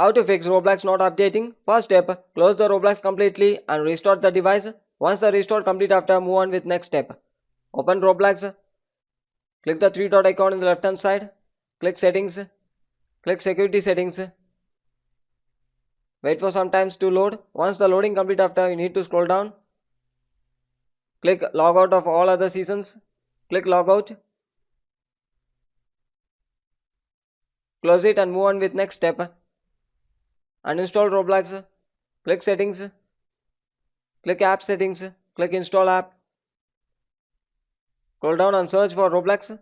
How to fix Roblox not updating? First step, close the Roblox completely and restart the device. Once the restore complete after, move on with next step. Open Roblox, click the three dot icon in the left hand side, click settings, click security settings. Wait for some time to load. Once the loading complete after, you need to scroll down. Click log out of all other seasons. Click log out. Close it and move on with next step. Uninstall Roblox. Click settings. Click app settings. Click install app. Scroll down and search for Roblox.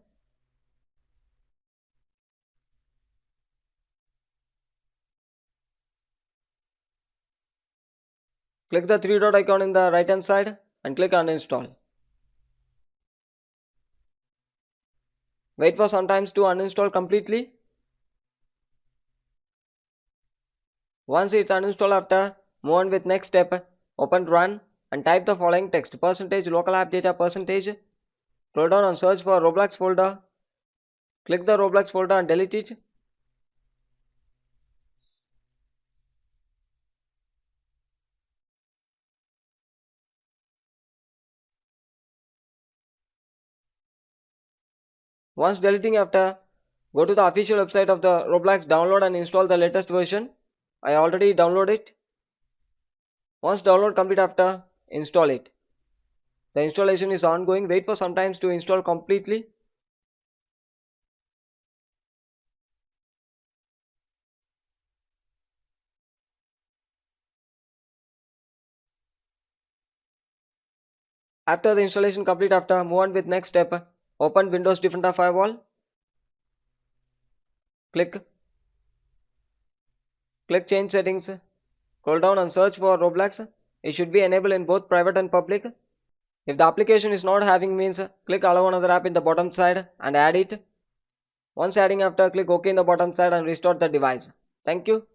Click the three dot icon in the right hand side and click uninstall. Wait for some time to uninstall completely. Once it's uninstalled after, move on with next step. Open run and type the following text: percentage local app data percentage. Scroll down and search for Roblox folder. Click the Roblox folder and delete it. Once deleting after, go to the official website of the Roblox, download and install the latest version. I already downloaded it. Once download complete after, install it. The installation is ongoing. Wait for some time to install completely. After the installation complete after, move on with next step. Open Windows Defender Firewall. Click change settings. Scroll down and search for Roblox. It should be enabled in both private and public. If the application is not having means, click allow another app in the bottom side and add it. Once adding after, click OK in the bottom side and restart the device. Thank you.